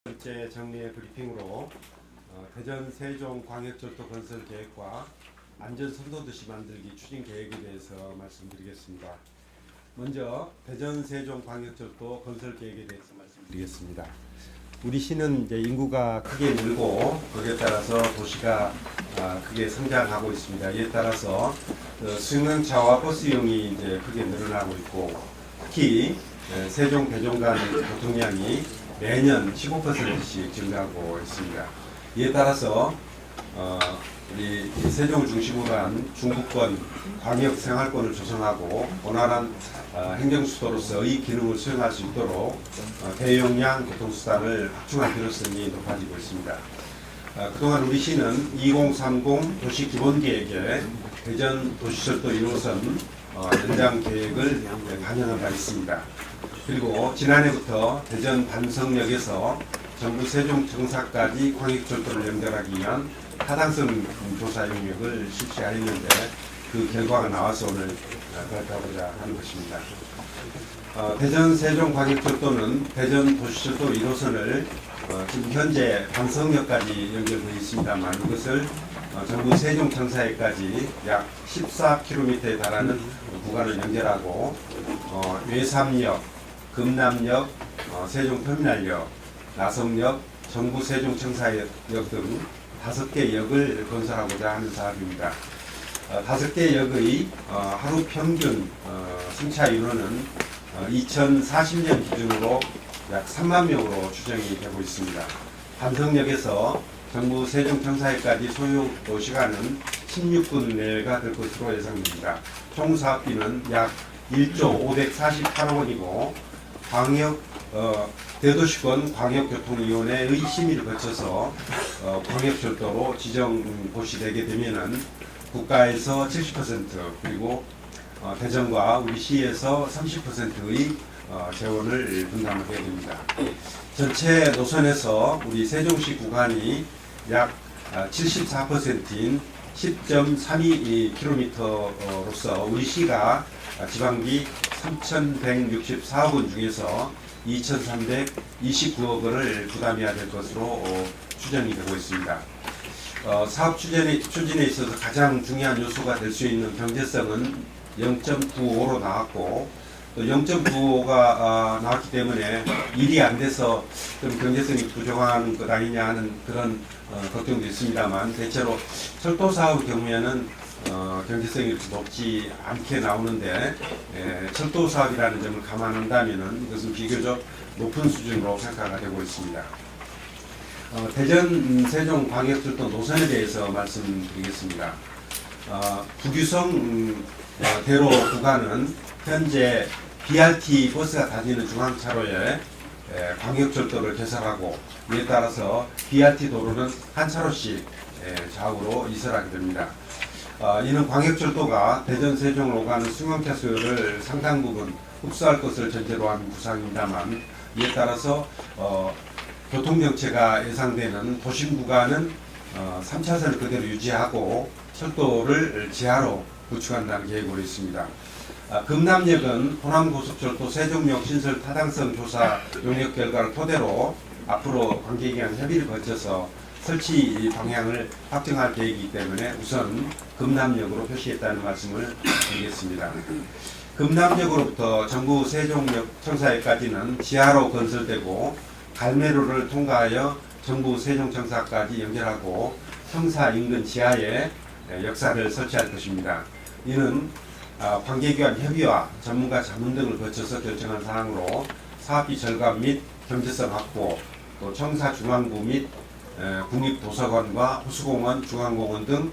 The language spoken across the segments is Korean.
번째 정리의 브리핑으로 대전 세종 광역철도 건설 계획과 안전선도도시 만들기 추진 계획에 대해서 말씀드리겠습니다. 먼저 대전 세종 광역철도 건설 계획에 대해서 말씀드리겠습니다. 우리 시는 이제 인구가 크게 늘고 거기에 따라서 도시가 크게 성장하고 있습니다. 이에 따라서 승용차와 버스 이용이 이제 크게 늘어나고 있고, 특히 세종 대종 간 교통량이 매년 15%씩 증가하고 있습니다. 이에 따라서 우리 세종을 중심으로 한 중부권 광역 생활권을 조성하고 원활한 행정수도로서의 기능을 수행할 수 있도록 대용량 교통수단을 확충할 필요성이 높아지고 있습니다. 그동안 우리 시는 2030 도시기본계획에 대전 도시철도 1호선 연장 계획을 반영한 바 있습니다. 그리고 지난해부터 대전 반성역에서 전부 세종청사까지 광역철도를 연결하기 위한 타당성 조사 용역을 실시하였는데, 그 결과가 나와서 오늘 발표하고자 하는 것입니다. 대전 세종 광역철도는 대전 도시철도 1호선을 지금 현재 반성역까지 연결되어 있습니다만, 이것을 전부 세종청사에까지 약 14km에 달하는 구간을 연결하고 외삼역, 금남역, 세종터미널역, 나성역, 전부 세종청사역 등 5개 역을 건설하고자 하는 사업입니다. 5개 역의 하루 평균 승차 인원은 2040년 기준으로 약 3만 명으로 추정이 되고 있습니다. 반성역에서 전부 세종청사역까지 소요 시간은 16분 내외가 될 것으로 예상됩니다. 총 사업비는 약 1조 548억 원이고, 대도시권 광역교통위원회의 심의를 거쳐서 광역철도로 지정고시되게 되면은 국가에서 70% 그리고 대전과 우리 시에서 30%의 재원을 분담하게 됩니다. 전체 노선에서 우리 세종시 구간이 약 74%인 10.32km로서 우리 시가 지방비 3,164억 원 중에서 2,329억 원을 부담해야 될 것으로 추정이 되고 있습니다. 사업 추진에 있어서 가장 중요한 요소가 될 수 있는 경제성은 0.95로 나왔고, 또 0.95가 나왔기 때문에 일이 안 돼서 좀 경제성이 부족한 것 아니냐 하는 그런 걱정도 있습니다만, 대체로 철도 사업의 경우에는 경제성이 높지 않게 나오는데, 철도 사업이라는 점을 감안한다면 이것은 비교적 높은 수준으로 평가가 되고 있습니다. 대전 세종 광역철도 노선에 대해서 말씀드리겠습니다. 부규성 대로 구간은 현재 BRT 버스가 다니는 중앙차로에 광역철도를 개설하고, 이에 따라서 BRT 도로는 한 차로씩 좌우로 이설하게 됩니다. 이는 광역철도가 대전 세종을 오가는 승용차 수요를 상당 부분 흡수할 것을 전제로 한 구상입니다만, 이에 따라서 교통정체가 예상되는 도심 구간은 3차선을 그대로 유지하고 철도를 지하로 구축한다는 계획으로 있습니다. 금남역은 호남고속철도 세종역 신설 타당성 조사 용역 결과를 토대로 앞으로 관계기관 협의를 거쳐서 설치 방향을 확정할 계획이기 때문에 우선 금남역으로 표시했다는 말씀을 드리겠습니다. 금남역으로부터 전부 세종역 청사역까지는 지하로 건설되고, 갈매로를 통과하여 전부 세종청사까지 연결하고 청사 인근 지하에 역사를 설치할 것입니다. 이는 관계기관 협의와 전문가 자문 등을 거쳐서 결정한 사항으로 사업비 절감 및 경제성 확보, 또 청사 중앙부 및 국립도서관과 호수공원, 중앙공원 등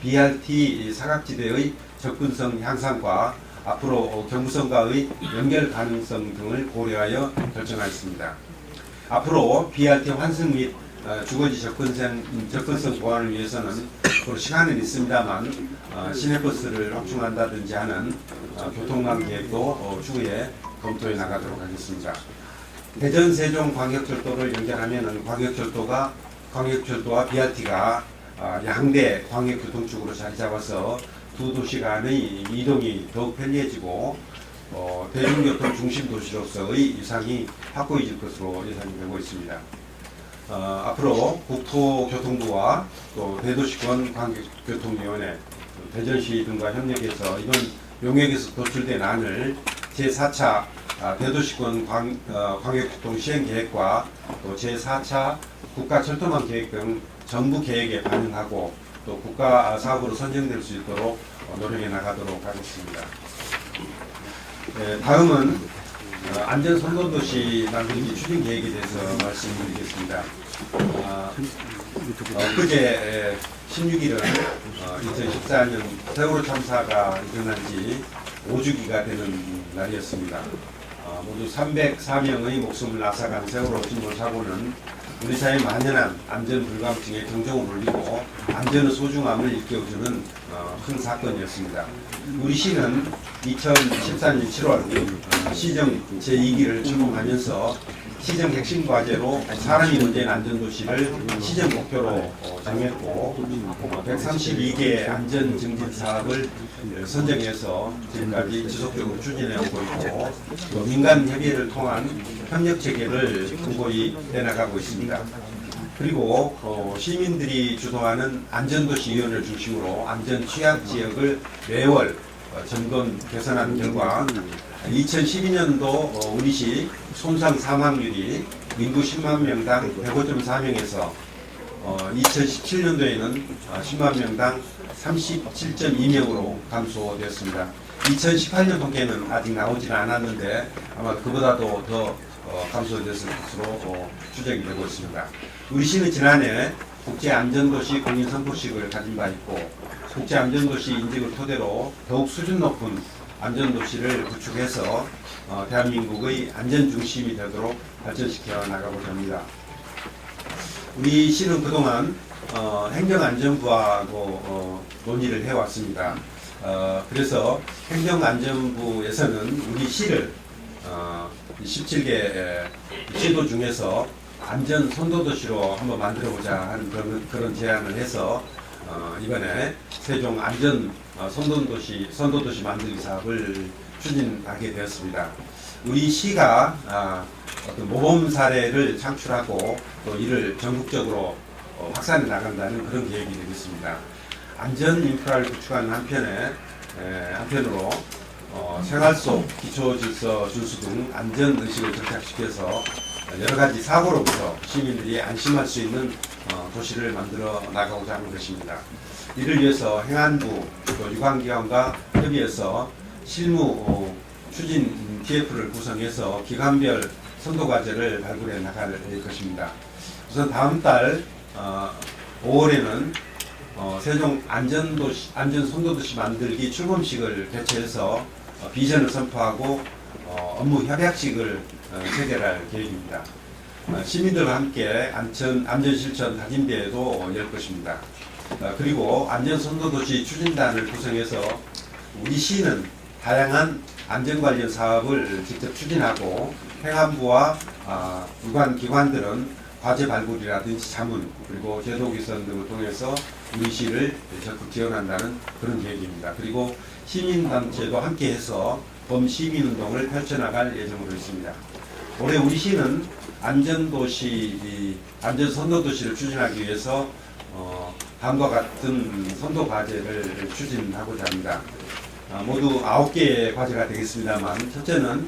BRT 사각지대의 접근성 향상과 앞으로 경부선과의 연결 가능성 등을 고려하여 결정하였습니다. 앞으로 BRT 환승 및 주거지 접근성 보완을 위해서는 시간은 있습니다만 시내버스를 확충한다든지 하는 교통망 계획도 추후에 검토해 나가도록 하겠습니다. 대전 세종 광역철도를 연결하면 광역철도와 BRT가 양대 광역교통축으로 자리 잡아서 두 도시 간의 이동이 더욱 편리해지고 대중교통 중심 도시로서의 위상이 확고해질 것으로 예상이 되고 있습니다. 앞으로 국토교통부와 또 대도시권 광역교통위원회, 대전시 등과 협력해서 이번 용역에서 도출된 안을 제4차 대도시권 광역교통 시행계획과 또 제4차 국가철도망 계획 등 정부 계획에 반영하고 또 국가 사업으로 선정될 수 있도록 노력해 나가도록 하겠습니다. 다음은 안전선도도시 만들기 추진 계획에 대해서 말씀드리겠습니다. 그제 16일은 2014년 세월호 참사가 일어난 지 5주기가 되는 날이었습니다. 모두 304명의 목숨을 앗아간 세월호 침몰 사고는 우리 사회의 만연한 안전 불감증에 경종을 울리고 안전의 소중함을 일깨워주는 큰 사건이었습니다. 우리 시는 2014년 7월 시정 제2기를 출범하면서 시정 핵심 과제로 사람이 문제인 안전도시를 시정 목표로 정했고 132개 안전 증진 사업을 선정해서 지금까지 지속적으로 추진해 오고 있고 또 민간 협의를 통한 협력 체계를 공고히 해나가고 있습니다. 그리고 시민들이 주도하는 안전도시위원회를 중심으로 안전 취약 지역을 매월 점검 개선한 결과 2012년도 우리시 손상 사망률이 인구 10만 명당 105.4명에서 2017년도에는 10만 명당 37.2명으로 감소되었습니다. 2018년 통계는 아직 나오지는 않았는데 아마 그보다도 더 감소됐을 것으로 추정이 되고 있습니다. 우리 시는 지난해 국제안전도시 공인선포식을 가진 바 있고 국제안전도시 인증을 토대로 더욱 수준 높은 안전도시를 구축해서 대한민국의 안전중심이 되도록 발전시켜 나가고자 합니다. 우리 시는 그동안 행정안전부하고 논의를 해왔습니다. 그래서 행정안전부에서는 우리 시를 17개 시도 중에서 안전 선도도시로 한번 만들어보자 하는 그런 제안을 해서 이번에 세종 안전 선도도시 만들기 사업을 추진하게 되었습니다. 우리 시가 어떤 모범 사례를 창출하고 또 이를 전국적으로 확산해 나간다는 그런 계획이 되겠습니다. 안전 인프라를 구축하는 한편으로 생활 속 기초 질서 준수 등 안전 의식을 정착시켜서 여러 가지 사고로부터 시민들이 안심할 수 있는 도시를 만들어 나가고자 하는 것입니다. 이를 위해서 행안부 또 유관기관과 협의해서 실무 추진 TF를 구성해서 기관별 선도과제를 발굴해 나갈 것입니다. 우선 다음 달 5월에는 세종 안전선도도시 만들기 출범식을 개최해서 비전을 선포하고 업무 협약식을 체결할 계획입니다. 시민들과 함께 안전실천 다짐대회도 열 것입니다. 그리고 안전선도도시 추진단을 구성해서 우리 시는 다양한 안전 관련 사업을 직접 추진하고 행안부와 유관기관들은 과제 발굴이라든지 자문 그리고 제도 개선 등을 통해서 우리 시를 적극 지원한다는 그런 계획입니다. 그리고 시민단체도 함께해서 범시민운동을 펼쳐나갈 예정으로 있습니다. 올해 우리 시는 안전선도도시를 추진하기 위해서 다음과 같은 선도 과제를 추진하고자 합니다. 모두 9개의 과제가 되겠습니다만 첫째는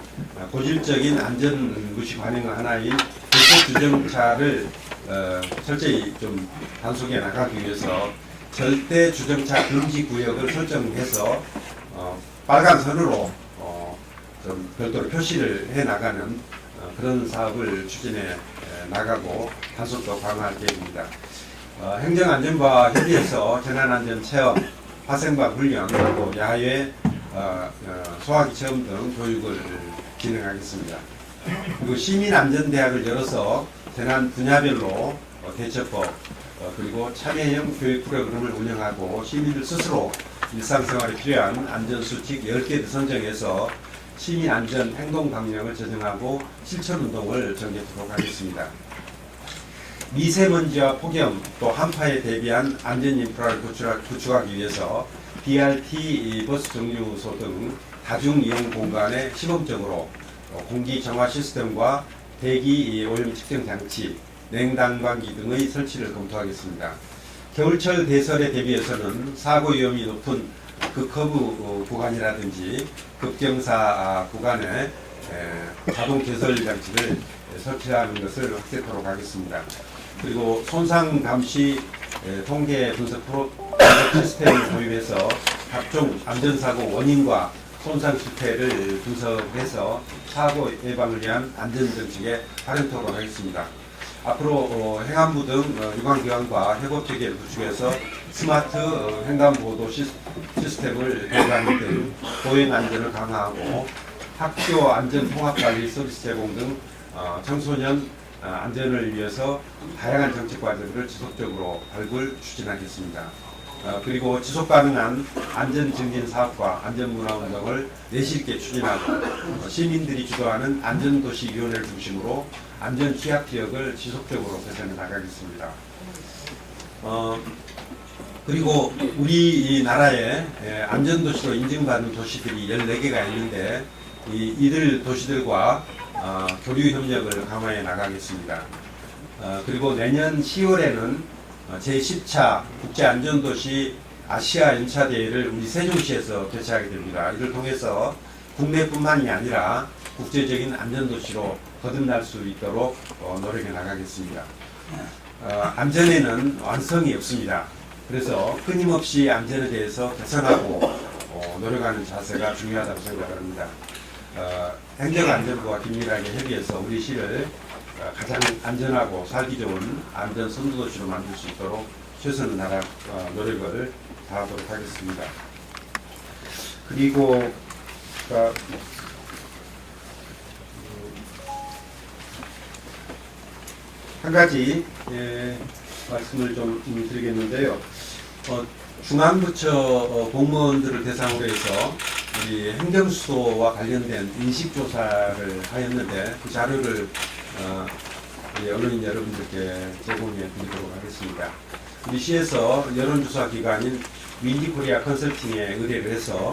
고질적인 안전무시 관행 하나인 불법 주정차를 철저히 좀 단속해 나가기 위해서 절대 주정차 금지 구역을 설정해서 빨간 선으로 좀 별도로 표시를 해 나가는 그런 사업을 추진해 나가고 단속도 강화할 계획입니다. 행정안전부와 협의해서 재난안전 체험, 화생방 훈련, 그리고 야외 소화기 체험 등 교육을 진행하겠습니다. 그리고 시민안전대학을 열어서 재난 분야별로 대처법 그리고 참여형 교육 프로그램을 운영하고 시민들 스스로 일상생활에 필요한 안전수칙 10개를 선정해서 시민안전 행동강령을 제정하고 실천운동을 정립하도록 하겠습니다. 미세먼지와 폭염 또 한파에 대비한 안전인프라를 구축하기 위해서 BRT 버스 정류소 등 다중이용 공간에 시범적으로 공기 정화 시스템과 대기 오염 측정 장치, 냉난방기 등의 설치를 검토하겠습니다. 겨울철 대설에 대비해서는 사고 위험이 높은 극커브 구간이라든지 급경사 구간에 자동 개설 장치를 설치하는 것을 확대토록 하겠습니다. 그리고 손상 감시 통계 분석 시스템을 도입해서 각종 안전사고 원인과 손상 실태를 분석해서 사고 예방을 위한 안전정책에 활용토록 하겠습니다. 앞으로 행안부 등 유관기관과 협업체계를 구축해서 스마트 횡단보도 시스템을 개발하는 등 도행 안전을 강화하고 학교 안전 통합관리 서비스 제공 등 청소년 안전을 위해서 다양한 정책 과제들을 지속적으로 발굴 추진하겠습니다. 그리고 지속가능한 안전증진 사업과 안전문화운동을 내실있게 추진하고 시민들이 주도하는 안전도시위원회를 중심으로 안전취약지역을 지속적으로 개선해 나가겠습니다. 그리고 우리 나라에 안전도시로 인증받은 도시들이 14개가 있는데 이들 도시들과 교류 협력을 강화해 나가겠습니다. 그리고 내년 10월에는 제10차 국제안전도시 아시아 연차대회를 우리 세종시에서 개최하게 됩니다. 이를 통해서 국내뿐만이 아니라 국제적인 안전도시로 거듭날 수 있도록 노력해 나가겠습니다. 안전에는 완성이 없습니다. 그래서 끊임없이 안전에 대해서 개선하고 노력하는 자세가 중요하다고 생각합니다. 행정안전부와 긴밀하게 협의해서 우리 시를 가장 안전하고 살기 좋은 안전 선도도시로 만들 수 있도록 최선을 다할 노력을 다하도록 하겠습니다. 그리고 한 가지 말씀을 좀 드리겠는데요. 중앙부처 공무원들을 대상으로 해서 우리 행정수도와 관련된 인식조사를 하였는데 그 자료를 언론인 여러분들께 제공해 드리도록 하겠습니다. 우리 시에서 여론조사 기관인 윈디코리아 컨설팅에 의뢰를 해서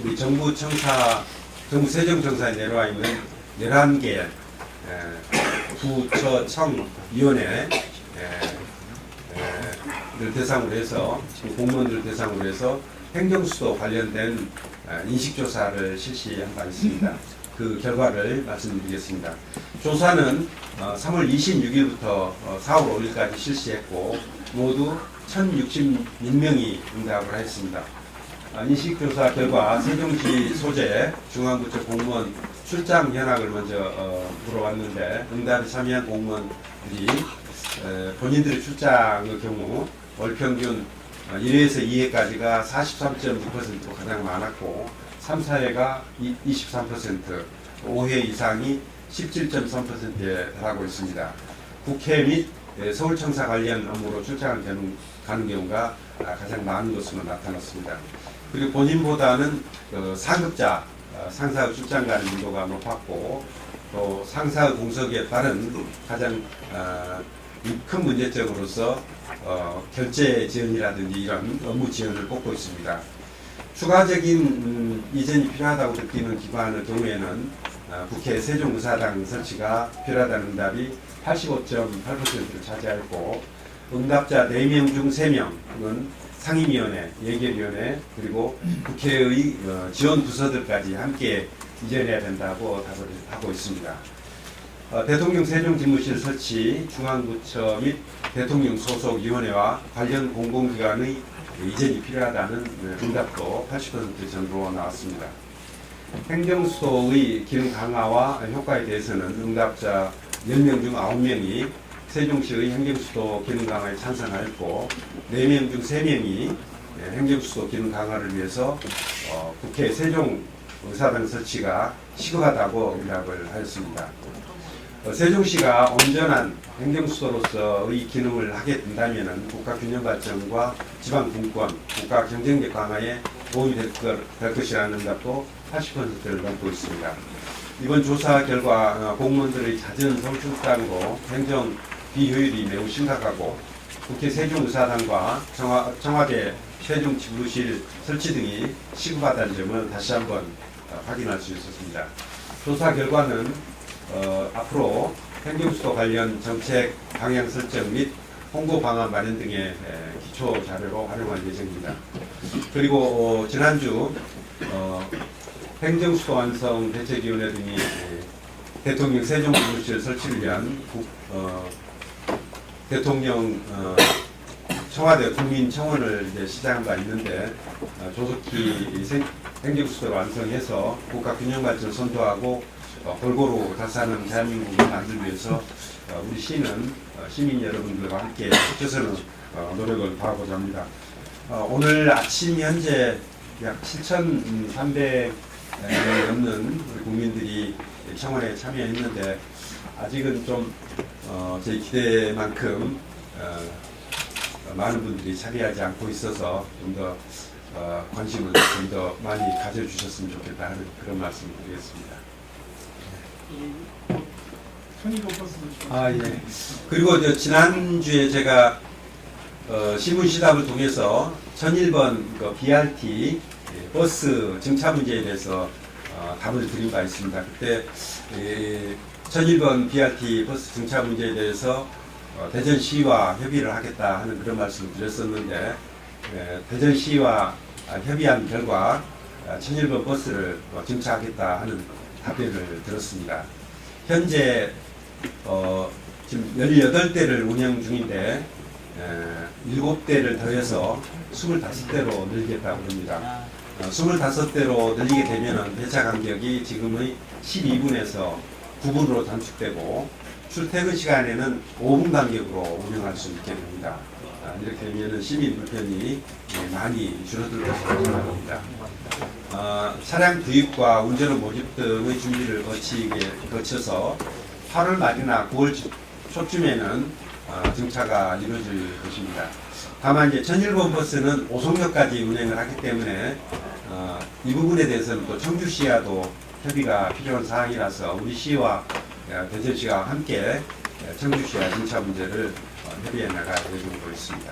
우리 정부 세정청사에 내려와 있는 11개 부처청위원회를 대상으로 해서 공무원들을 대상으로 해서 행정수도 관련된 인식조사를 실시한 바 있습니다. 그 결과를 말씀드리겠습니다. 조사는 3월 26일부터 4월 5일까지 실시했고 모두 1,061명이 응답을 하였습니다. 인식조사 결과 세종시 소재 중앙부처 공무원 출장 현황을 먼저 물어봤는데 응답에 참여한 공무원들이 본인들의 출장의 경우 월 평균 1회에서 2회까지가 43.6%로 가장 많았고 3, 4회가 23%, 5회 이상이 17.3%에 달하고 있습니다. 국회 및 서울청사 관련 업무로 출장을 가는 경우가 가장 많은 것으로 나타났습니다. 그리고 본인보다는 상급자, 상사의 출장 가는 빈도가 높았고 또 상사의 공석에 따른 가장 큰 문제점으로서 결제 지원이라든지 이런 업무 지원을 꼽고 있습니다. 추가적인 이전이 필요하다고 느끼는 기관의 경우에는 국회 세종의사당 설치가 필요하다는 응답이 85.8%를 차지하였고 응답자 4명 중 3명은 상임위원회, 예결위원회 그리고 국회의 지원 부서들까지 함께 이전해야 된다고 답을 하고 있습니다. 대통령 세종집무실 설치, 중앙부처 및 대통령 소속위원회와 관련 공공기관의 이전이 필요하다는 응답도 80% 정도 나왔습니다. 행정수도의 기능 강화와 효과에 대해서는 응답자 10명 중 9명이 세종시의 행정수도 기능 강화에 찬성하였고 4명 중 3명이 행정수도 기능 강화를 위해서 국회 세종의사당 설치가 시급하다고 응답을 하였습니다. 세종시가 온전한 행정수도로서의 기능을 하게 된다면 국가 균형 발전과 지방 분권, 국가 경쟁력 강화에 도움이 될 것이라는 응답도 80%를 넘고 있습니다. 이번 조사 결과 공무원들의 잦은 서울 출장으로 행정 비효율이 매우 심각하고 국회 세종의사당과 청와대 세종집무실 설치 등이 시급하다는 점을 다시 한번 확인할 수 있었습니다. 조사 결과는 앞으로 행정수도 관련 정책 방향 설정 및 홍보 방안 마련 등의 기초 자료로 활용할 예정입니다. 그리고 지난주 행정수도 완성 대책위원회 등이 대통령 세종국무실 설치를 위한 대통령 청와대 국민청원을 이제 시작한 바 있는데 조속히 행정수도를 완성해서 국가균형발전을 선도하고 골고루 다사는 대한민국을 만들기 위해서 우리 시는 시민 여러분들과 함께 최선을 노력을 다하고자 합니다. 오늘 아침 현재 약 7,300명 넘는 우리 국민들이 청원에 참여했는데 아직은 좀 제 기대만큼 많은 분들이 참여하지 않고 있어서 좀 더 관심을 좀 더 많이 가져주셨으면 좋겠다 하는 그런 말씀을 드리겠습니다. 예. 그리고 지난주에 제가 신문시답을 통해서 1001번 BRT 버스 정차 문제에 대해서 답을 드린 바 있습니다. 그때 1001번 BRT 버스 정차 문제에 대해서 대전시와 협의를 하겠다 하는 그런 말씀을 드렸었는데 대전시와 협의한 결과 1001번 버스를 정차하겠다 하는 답변을 들었습니다. 현재 지금 18대를 운영 중인데 7대를 더해서 25대로 늘리겠다고 합니다. 25대로 늘리게 되면 배차 간격이 지금의 12분에서 9분으로 단축되고 출퇴근 시간에는 5분 간격으로 운영할 수 있게 됩니다. 이렇게 되면 시민 불편이 많이 줄어들 것으로 생각합니다. 차량 구입과 운전원 모집 등의 준비를 거쳐서 8월 말이나 9월 초쯤에는 정차가 이루어질 것입니다. 다만 이제 1001번 버스는 오송역까지 운행을 하기 때문에 이 부분에 대해서는 또 청주시와도 협의가 필요한 사항이라서 우리 시와 대전시가 함께 청주시와 정차 문제를 협의해 나갈 예정으로 있습니다.